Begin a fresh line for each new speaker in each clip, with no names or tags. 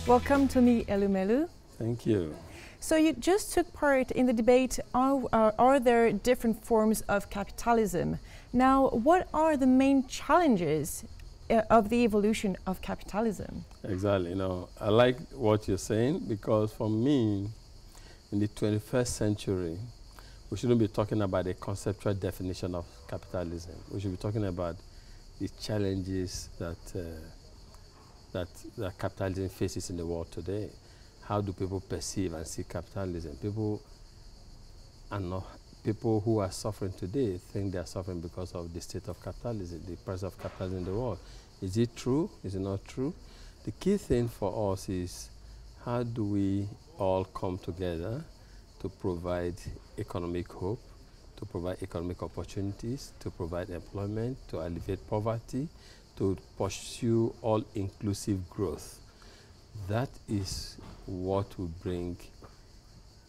Welcome to me, Elumelu.
Thank you.
So you just took part in the debate, are there different forms of capitalism? Now, what are the main challenges of the evolution of capitalism?
Exactly. I like what you're saying, because for me, in the 21st century, we shouldn't be talking about a conceptual definition of capitalism. We should be talking about the challenges that capitalism faces in the world today. How do people perceive and see capitalism? People who are suffering today think they are suffering because of the state of capitalism, the price of capitalism in the world. Is it true? Is it not true? The key thing for us is, how do we all come together to provide economic hope, to provide economic opportunities, to provide employment, to alleviate poverty, to pursue all-inclusive growth. That is what will bring,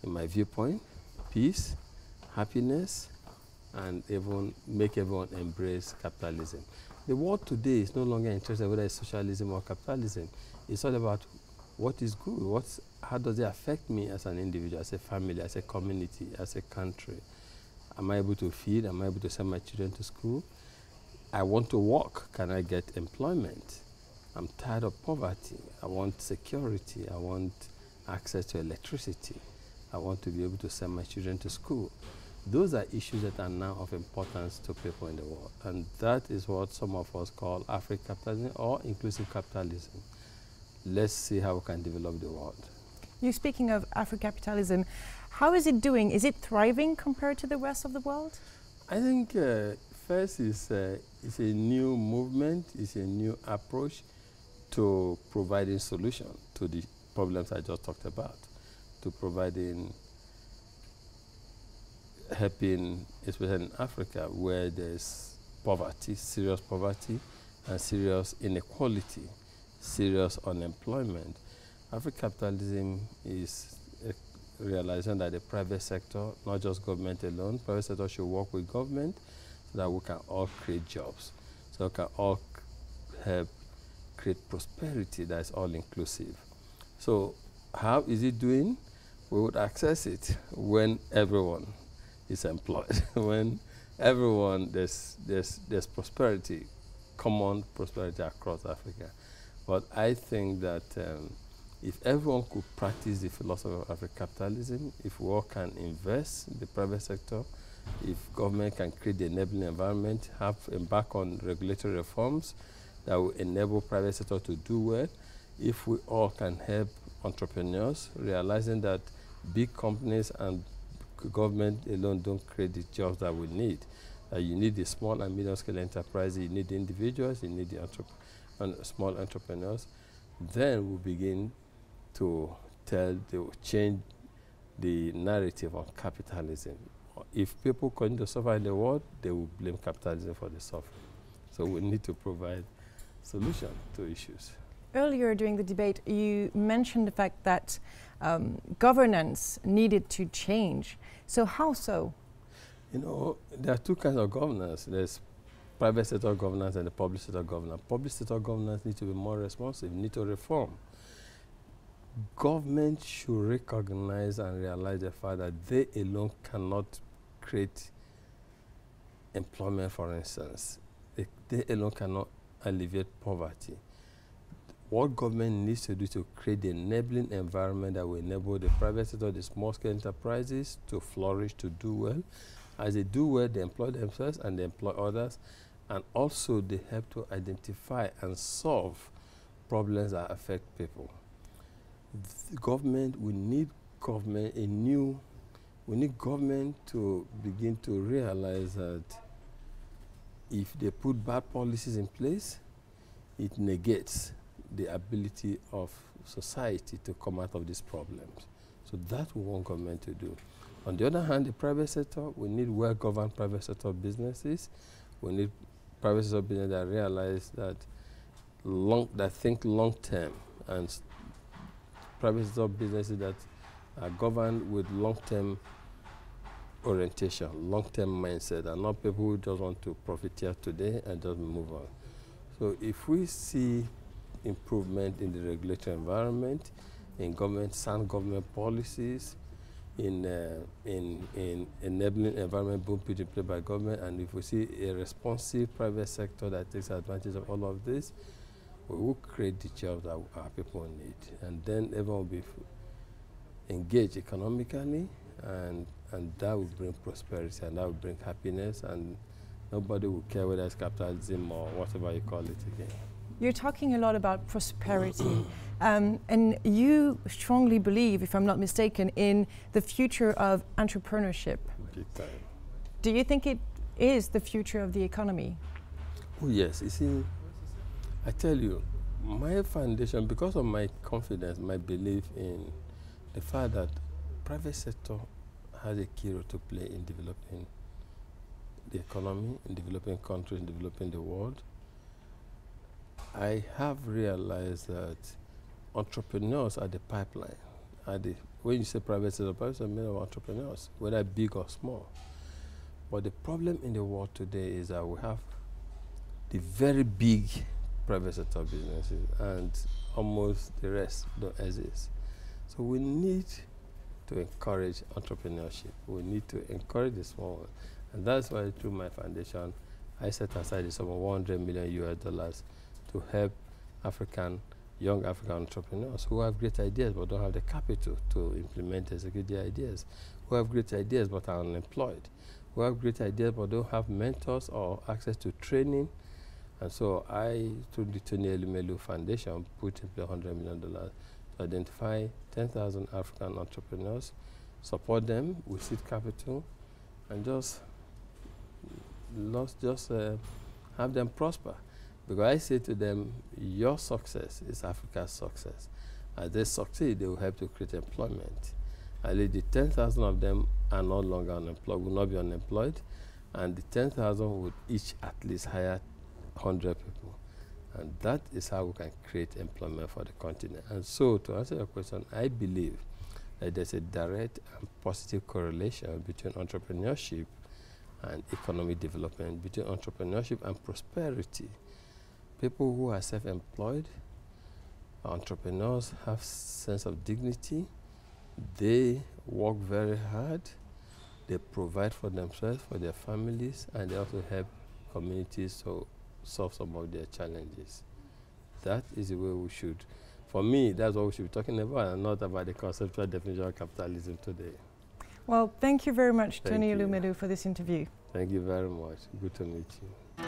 in my viewpoint, peace, happiness, and even make everyone embrace capitalism. The world today is no longer interested whether it's socialism or capitalism. It's all about what is good, how does it affect me as an individual, as a family, as a community, as a country. Am I able to feed? Am I able to send my children to school? I want to work. Can I get employment? I'm tired of poverty. I want security. I want access to electricity. I want to be able to send my children to school. Those are issues that are now of importance to people in the world. And that is what some of us call Africapitalism or inclusive capitalism. Let's see how we can develop the world.
You're speaking of Africapitalism. How is it doing? Is it thriving compared to the rest of the world?
I think first it's a new movement, it's a new approach to providing solutions to the problems I just talked about, to providing, helping, especially in Africa, where there's poverty, serious poverty, and serious inequality, serious unemployment. Africapitalism is realizing that the private sector, not just government alone, private sector should work with government so that we can all create jobs, so we can all help create prosperity that is all inclusive. So how is it doing? We would access it when everyone is employed, when everyone, there's prosperity, common prosperity across Africa. But I think that if everyone could practice the philosophy of Africapitalism, if we all can invest in the private sector, if government can create the enabling environment, embark on regulatory reforms that will enable private sector to do well, if we all can help entrepreneurs, realizing that big companies and government alone don't create the jobs that we need. You need the small and medium-scale enterprises, you need the individuals, you need the small entrepreneurs. Then we begin to change the narrative on capitalism. If people continue to suffer in the world, they will blame capitalism for the suffering. So we need to provide solutions to issues.
Earlier during the debate, you mentioned the fact that governance needed to change. So how so?
There are two kinds of governance. There's private sector governance and the public sector governance. Public sector governance needs to be more responsive, need to reform. Government should recognize and realize the fact that they alone cannot create employment, for instance. They alone cannot alleviate poverty. What government needs to do to create the enabling environment that will enable the private sector, the small-scale enterprises to flourish, to do well. As they do well, they employ themselves and they employ others, and also they help to identify and solve problems that affect people. We need government to begin to realize that if they put bad policies in place, it negates the ability of society to come out of these problems. So that we want government to do. On the other hand, the private sector, we need well-governed private sector businesses. We need private sector businesses that realize that think long-term, and private sector businesses that are governed with long-term orientation, long-term mindset, and not people who just want to profiteer today and just move on. So if we see improvement in the regulatory environment, in sound government policies, in enabling environment boom put in place by government, and if we see a responsive private sector that takes advantage of all of this, we will create the jobs that our people need, and then everyone will be engaged economically, and that will bring prosperity, and that will bring happiness, and nobody will care whether it's capitalism or whatever you call it again.
You're talking a lot about prosperity, and you strongly believe, if I'm not mistaken, in the future of entrepreneurship.
Big time.
Do you think it is the future of the economy?
Oh yes, you see, I tell you, my foundation, because of my confidence, my belief in the fact that private sector has a key role to play in developing the economy, in developing countries, in developing the world, I have realized that entrepreneurs are the pipeline. When you say private sector are made of entrepreneurs, whether big or small. But the problem in the world today is that we have the very big private sector businesses, and almost the rest don't exist. So we need to encourage entrepreneurship. We need to encourage the small one. And that's why through my foundation, I set aside the sum of $100 million to help young African entrepreneurs who have great ideas but don't have the capital to implement, execute their ideas, who have great ideas but are unemployed, who have great ideas but don't have mentors or access to training. And so I, through the Elumelu Foundation, put in $100 million to identify 10,000 African entrepreneurs, support them with seed capital, and just have them prosper. Because I say to them, your success is Africa's success. As they succeed, they will help to create employment. At least the 10,000 of them are no longer unemployed, will not be unemployed, and the 10,000 would each at least hire 100 people. And that is how we can create employment for the continent. And so, to answer your question, I believe that there's a direct and positive correlation between entrepreneurship and economic development, between entrepreneurship and prosperity. People who are self-employed, entrepreneurs, have sense of dignity. They work very hard. They provide for themselves, for their families, and they also help communities to solve some of their challenges. That is the way we should. For me, that's what we should be talking about, and not about the conceptual definition of capitalism today.
Well, thank you very much, Tony Elumelu, for this interview.
Thank you very much. Good to meet you.